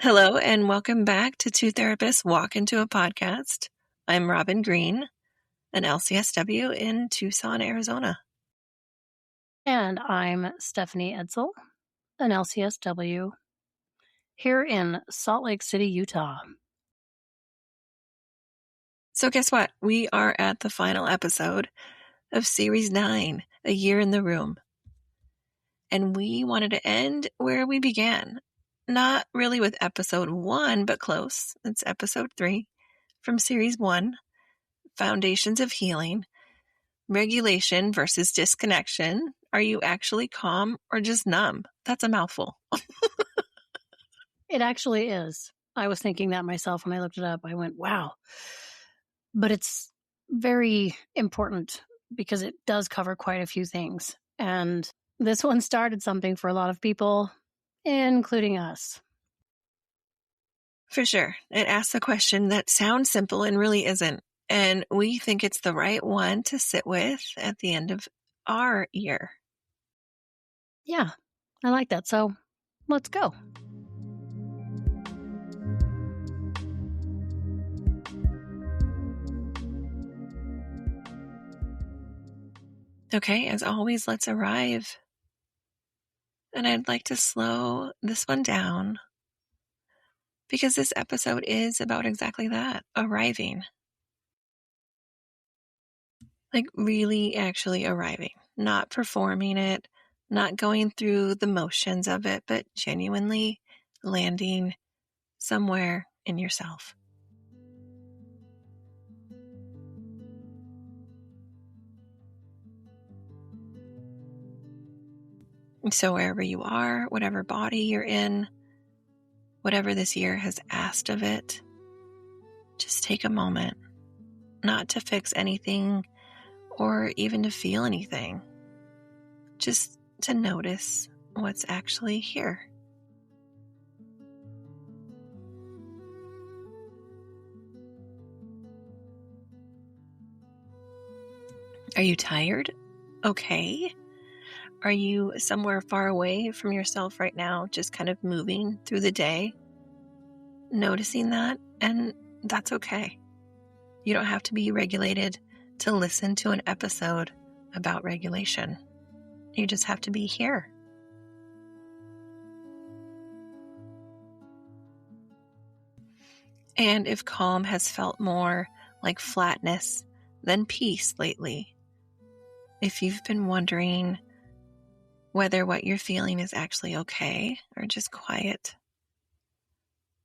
Hello, and welcome back to Two Therapists Walk Into a Podcast. I'm Robin Green, an LCSW in Tucson, Arizona. And I'm Stephanie Edsel, an LCSW here in Salt Lake City, Utah. So guess what? We are at the final episode of Series 9, A Year in the Room. And we wanted to end where we began. Not really with episode 1, but close. It's episode 3 from Series 1, Foundations of Healing, Regulation versus Disconnection. Are you actually calm or just numb? That's a mouthful. It actually is. I was thinking that myself when I looked it up. I went, wow. But it's very important because it does cover quite a few things. And this one started something for a lot of people, including us. For sure. It asks a question that sounds simple and really isn't. And we think it's the right one to sit with at the end of our year. Yeah, I like that. So let's go. Okay, as always, let's arrive. And I'd like to slow this one down because this episode is about exactly that, arriving. Like really actually arriving, not performing it, not going through the motions of it, but genuinely landing somewhere in yourself. So wherever you are, whatever body you're in, whatever this year has asked of it, just take a moment, not to fix anything or even to feel anything, just to notice what's actually here. Are you tired? Okay. Are you somewhere far away from yourself right now, just kind of moving through the day? Noticing that, and that's okay. You don't have to be regulated to listen to an episode about regulation. You just have to be here. And if calm has felt more like flatness than peace lately, if you've been wondering whether what you're feeling is actually okay or just quiet,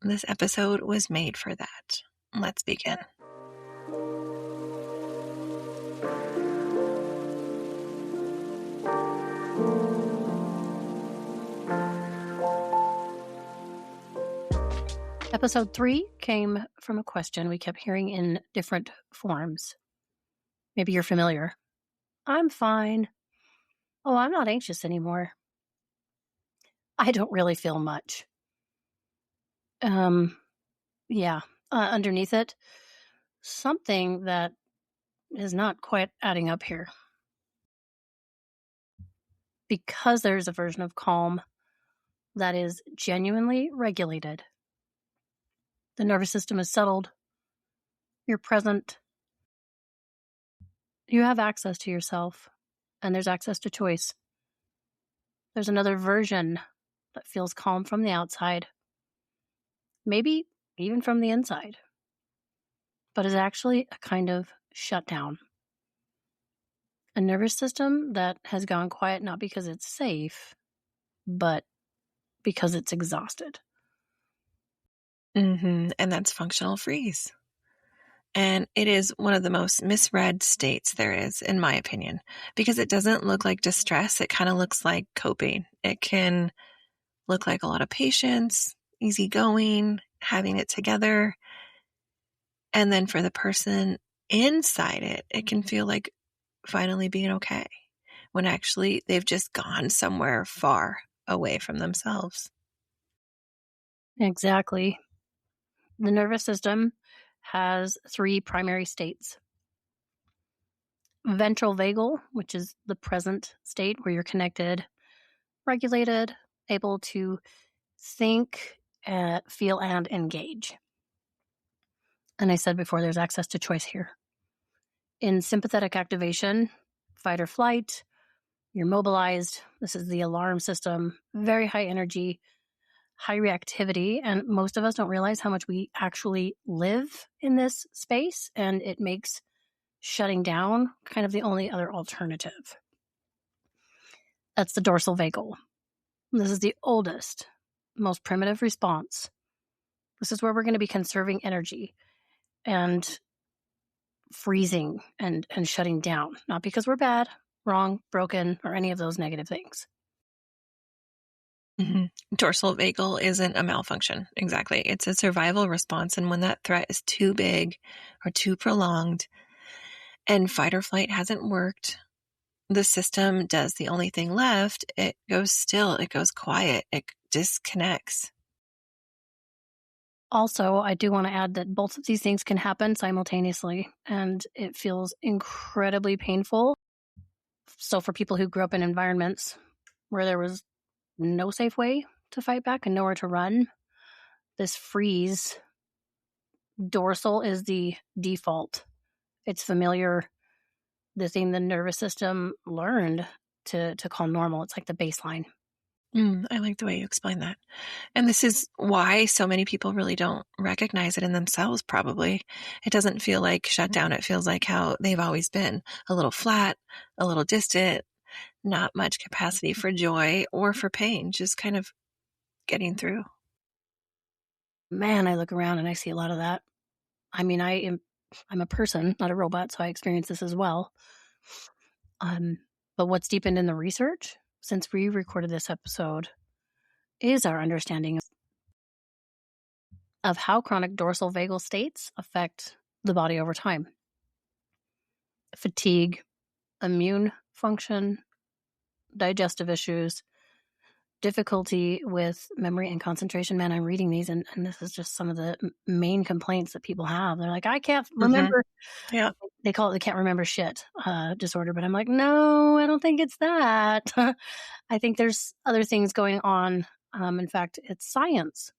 this episode was made for that. Let's begin. Episode 3 came from a question we kept hearing in different forms. Maybe you're familiar. I'm fine. Oh, I'm not anxious anymore. I don't really feel much. Underneath it, something that is not quite adding up here. Because there's a version of calm that is genuinely regulated. The nervous system is settled. You're present. You have access to yourself, and there's access to choice. There's another version that feels calm from the outside, maybe even from the inside, but is actually a kind of shutdown. A nervous system that has gone quiet not because it's safe, but because it's exhausted. And that's functional freeze. And it is one of the most misread states there is, in my opinion, because it doesn't look like distress. It kind of looks like coping. It can look like a lot of patience, easygoing, having it together. And then for the person inside it, it can feel like finally being okay, when actually they've just gone somewhere far away from themselves. Exactly. The nervous system has 3 primary states. Ventral vagal, which is the present state where you're connected, regulated, able to think feel, and engage. And I said before, there's access to choice here. In sympathetic activation, fight or flight, you're mobilized. This is the alarm system, very high energy, high reactivity. And most of us don't realize how much we actually live in this space. And it makes shutting down kind of the only other alternative. That's the dorsal vagal. This is the oldest, most primitive response. This is where we're going to be conserving energy and freezing and shutting down, not because we're bad, wrong, broken, or any of those negative things. Mm-hmm. Dorsal vagal isn't a malfunction. Exactly. It's a survival response. And when that threat is too big or too prolonged and fight or flight hasn't worked, the system does the only thing left. It goes still. It goes quiet. It disconnects. Also, I do want to add that both of these things can happen simultaneously, and it feels incredibly painful. So for people who grew up in environments where there was no safe way to fight back and nowhere to run, this freeze dorsal is the default. It's familiar, the thing the nervous system learned to call normal. It's like the baseline. I like the way you explain that. And this is why so many people really don't recognize it in themselves, probably. It doesn't feel like shutdown. It feels like how they've always been, a little flat, a little distant, not much capacity for joy or for pain, just kind of getting through. Man, I look around and I see a lot of that. I mean, I'm a person, not a robot, so I experience this as well. But what's deepened in the research since we recorded this episode is our understanding of how chronic dorsal vagal states affect the body over time. Fatigue, immune function, digestive issues, difficulty with memory and concentration. Man, I'm reading these, and this is just some of the main complaints that people have. They're like, I can't remember. Mm-hmm. Yeah. They call it the can't remember shit disorder. But I'm like, no, I don't think it's that. I think there's other things going on. In fact, it's science.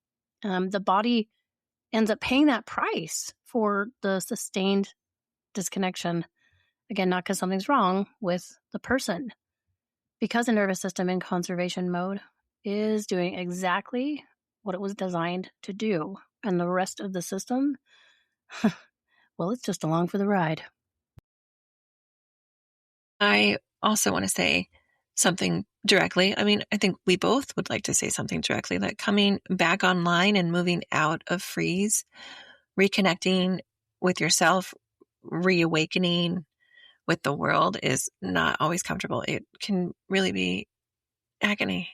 The body ends up paying that price for the sustained disconnection. Again, not because something's wrong with the person. Because the nervous system in conservation mode is doing exactly what it was designed to do. And the rest of the system, well, it's just along for the ride. I also want to say something directly. I mean, I think we both would like to say something directly, that coming back online and moving out of freeze, reconnecting with yourself, reawakening with the world is not always comfortable. It can really be agony.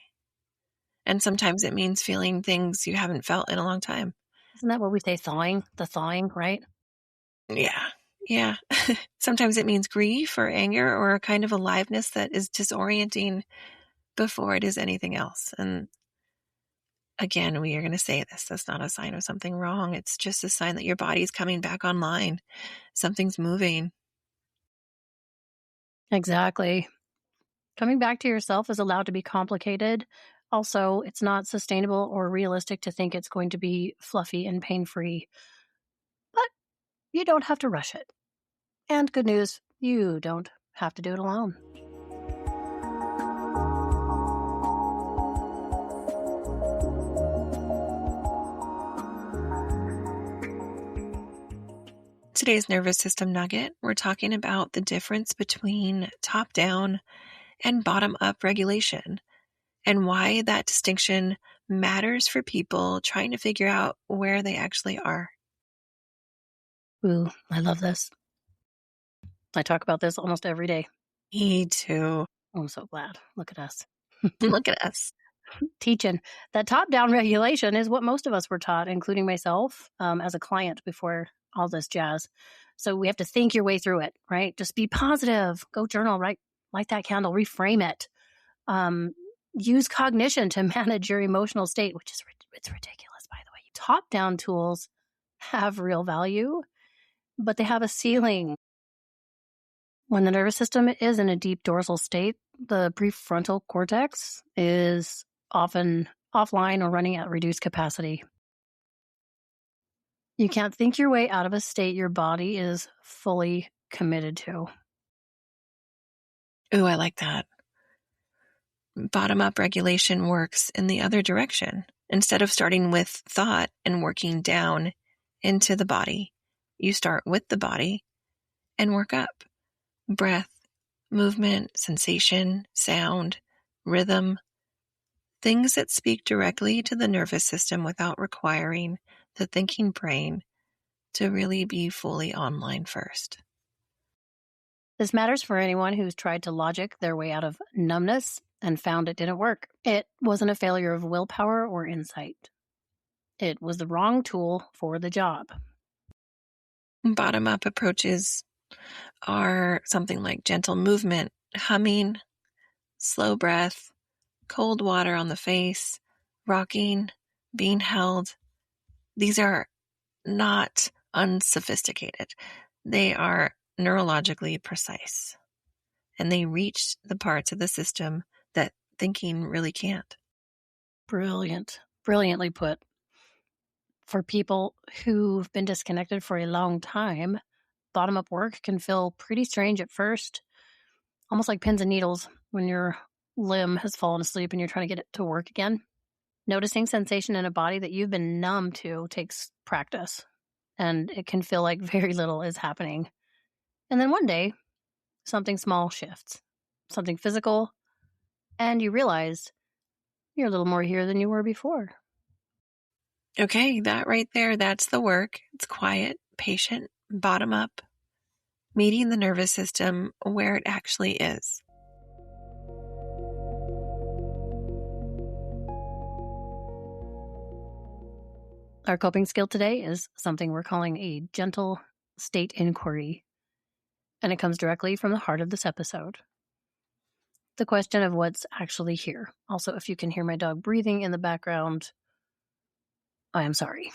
And sometimes it means feeling things you haven't felt in a long time. Isn't that what we say, thawing? The thawing, right? Yeah. Yeah. Sometimes it means grief or anger or a kind of aliveness that is disorienting before it is anything else. And again, we are going to say this. That's not a sign of something wrong. It's just a sign that your body's coming back online. Something's moving. Exactly. Coming back to yourself is allowed to be complicated. Also, it's not sustainable or realistic to think it's going to be fluffy and pain-free. But you don't have to rush it. And good news, you don't have to do it alone. Today's nervous system nugget, we're talking about the difference between top-down and bottom-up regulation and why that distinction matters for people trying to figure out where they actually are. Ooh, I love this. I talk about this almost every day. Me too. Oh, I'm so glad. Look at us. Look at us. Teaching. That top-down regulation is what most of us were taught, including myself as a client before all this jazz. So we have to think your way through it, right? Just be positive. Go journal, right? Light that candle, reframe it. Use cognition to manage your emotional state, which is it's ridiculous, by the way. Top-down tools have real value, but they have a ceiling. When the nervous system is in a deep dorsal state, the prefrontal cortex is often offline or running at reduced capacity. You can't think your way out of a state your body is fully committed to. Ooh, I like that. Bottom-up regulation works in the other direction. Instead of starting with thought and working down into the body, you start with the body and work up. Breath, movement, sensation, sound, rhythm, things that speak directly to the nervous system without requiring the thinking brain to really be fully online first. This matters for anyone who's tried to logic their way out of numbness and found it didn't work. It wasn't a failure of willpower or insight. It was the wrong tool for the job. Bottom-up approaches are something like gentle movement, humming, slow breath, cold water on the face, rocking, being held. These are not unsophisticated. They are neurologically precise, and they reach the parts of the system that thinking really can't. Brilliant. Brilliantly put. For people who've been disconnected for a long time, bottom-up work can feel pretty strange at first, almost like pins and needles when your limb has fallen asleep and you're trying to get it to work again. Noticing sensation in a body that you've been numb to takes practice, and it can feel like very little is happening. And then one day, something small shifts, something physical, and you realize you're a little more here than you were before. Okay, that right there, that's the work. It's quiet, patient, bottom up, meeting the nervous system where it actually is. Our coping skill today is something we're calling a gentle state inquiry, and it comes directly from the heart of this episode. The question of what's actually here. Also, if you can hear my dog breathing in the background, I am sorry.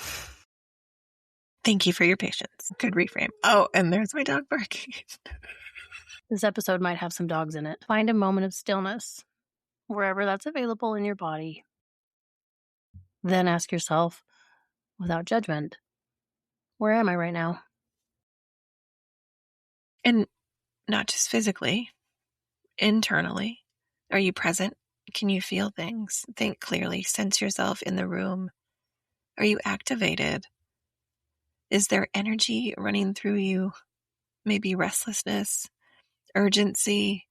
Thank you for your patience. Good reframe. Oh, and there's my dog barking. This episode might have some dogs in it. Find a moment of stillness, wherever that's available in your body. Then ask yourself, without judgment, where am I right now? And not just physically, internally. Are you present? Can you feel things? Think clearly. Sense yourself in the room. Are you activated? Is there energy running through you? Maybe restlessness, urgency,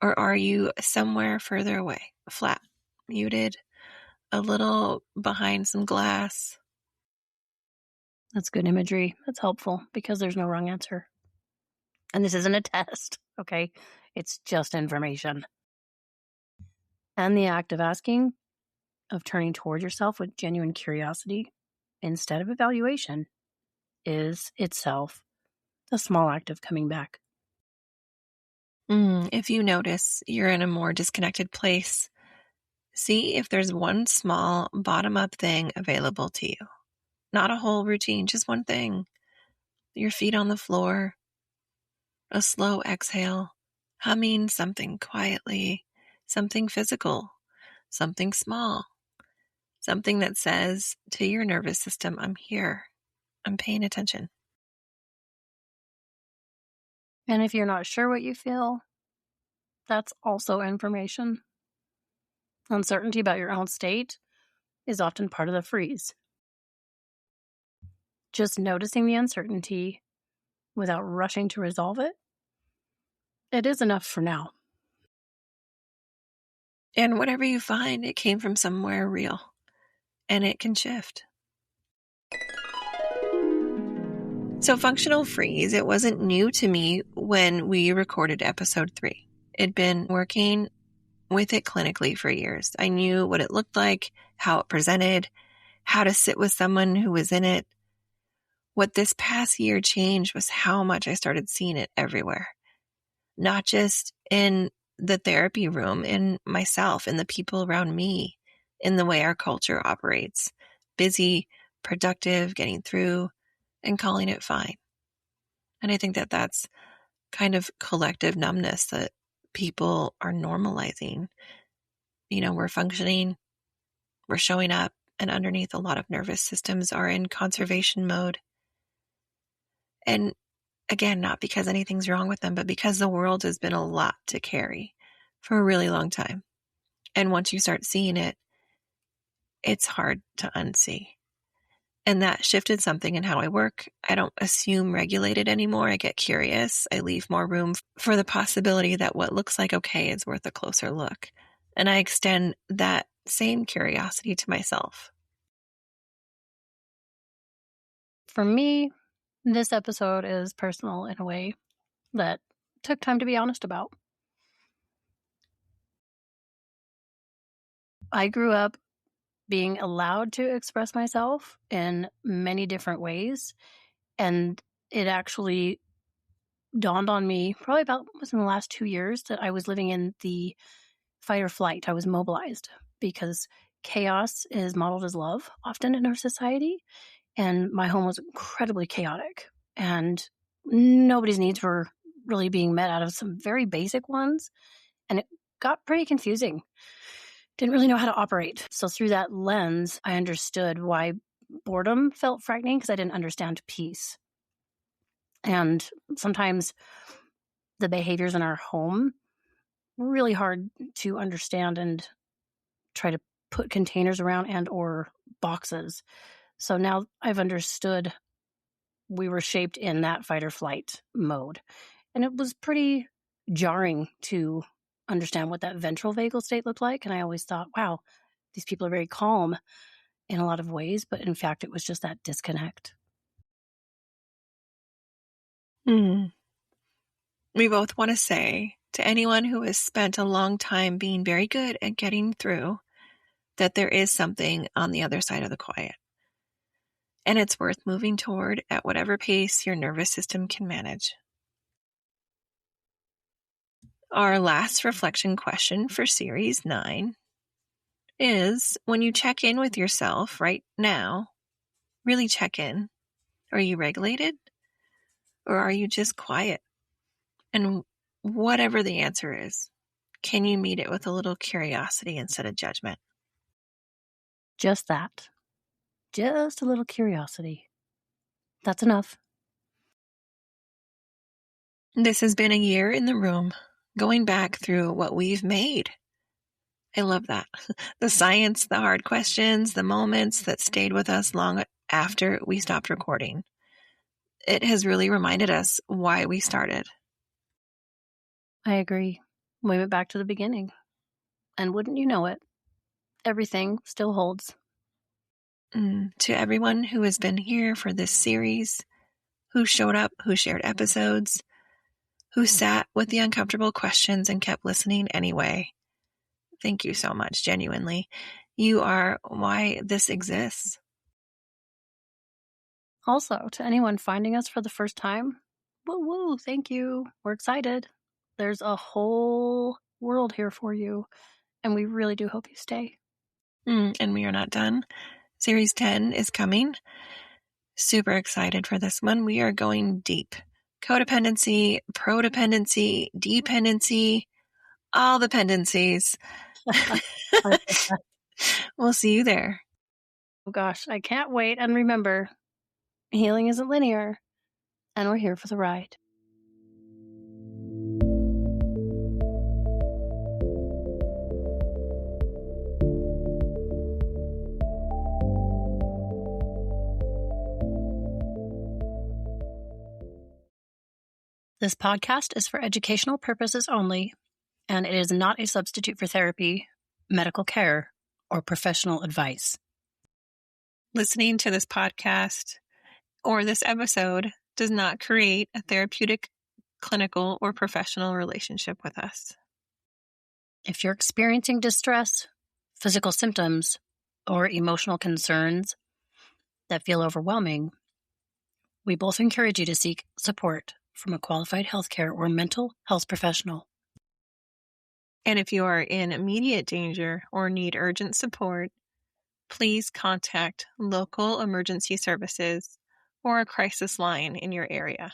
or are you somewhere further away, flat, muted, a little behind some glass? That's good imagery. That's helpful because there's no wrong answer. And this isn't a test, okay? It's just information. And the act of asking, of turning toward yourself with genuine curiosity instead of evaluation, is itself a small act of coming back. If you notice you're in a more disconnected place, see if there's one small bottom-up thing available to you. Not a whole routine, just one thing. Your feet on the floor, a slow exhale, humming something quietly, something physical, something small, something that says to your nervous system, I'm here, I'm paying attention. And if you're not sure what you feel, that's also information. Uncertainty about your own state is often part of the freeze. Just noticing the uncertainty without rushing to resolve it, it is enough for now. And whatever you find, it came from somewhere real, and it can shift. So functional freeze, it wasn't new to me when we recorded episode 3. It'd been working with it clinically for years. I knew what it looked like, how it presented, how to sit with someone who was in it. What this past year changed was how much I started seeing it everywhere. Not just in the therapy room, in myself, in the people around me, in the way our culture operates. Busy, productive, getting through, and calling it fine. And I think that that's kind of collective numbness that people are normalizing. You know, we're functioning, we're showing up, and underneath, a lot of nervous systems are in conservation mode. And again, not because anything's wrong with them, but because the world has been a lot to carry for a really long time. And once you start seeing it, it's hard to unsee. And that shifted something in how I work. I don't assume regulated anymore. I get curious. I leave more room for the possibility that what looks like okay is worth a closer look. And I extend that same curiosity to myself. For me, this episode is personal in a way that took time to be honest about. I grew up being allowed to express myself in many different ways, and it actually dawned on me probably about within the last 2 years that I was living in the fight or flight. I was mobilized because chaos is modeled as love often in our society, and my home was incredibly chaotic, and nobody's needs were really being met out of some very basic ones, and it got pretty confusing. Didn't really know how to operate. So through that lens, I understood why boredom felt frightening, because I didn't understand peace. And sometimes the behaviors in our home were really hard to understand and try to put containers around and or boxes. So now I've understood we were shaped in that fight or flight mode. And it was pretty jarring to understand what that ventral vagal state looked like. And I always thought, wow, these people are very calm in a lot of ways. But in fact, it was just that disconnect. We both want to say to anyone who has spent a long time being very good at getting through that there is something on the other side of the quiet. And it's worth moving toward at whatever pace your nervous system can manage. Our last reflection question for Series 9 is, when you check in with yourself right now, really check in. Are you regulated? Or are you just quiet? And whatever the answer is, can you meet it with a little curiosity instead of judgment? Just that. Just a little curiosity. That's enough. This has been a year in the room, going back through what we've made. I love that. The science, the hard questions, the moments that stayed with us long after we stopped recording. It has really reminded us why we started. I agree. We went back to the beginning. And wouldn't you know it, everything still holds. To everyone who has been here for this series, who showed up, who shared episodes, who sat with the uncomfortable questions and kept listening anyway. Thank you so much, genuinely. You are why this exists. Also, to anyone finding us for the first time, woo, thank you. We're excited. There's a whole world here for you, and we really do hope you stay. And we are not done. Series 10 is coming. Super excited for this one. We are going deep. Codependency, prodependency, dependency, all the pendencies. We'll see you there. Oh gosh, I can't wait. And remember, healing isn't linear, and we're here for the ride. This podcast is for educational purposes only, and it is not a substitute for therapy, medical care, or professional advice. Listening to this podcast or this episode does not create a therapeutic, clinical, or professional relationship with us. If you're experiencing distress, physical symptoms, or emotional concerns that feel overwhelming, we both encourage you to seek support from a qualified healthcare or mental health professional. And if you are in immediate danger or need urgent support, please contact local emergency services or a crisis line in your area.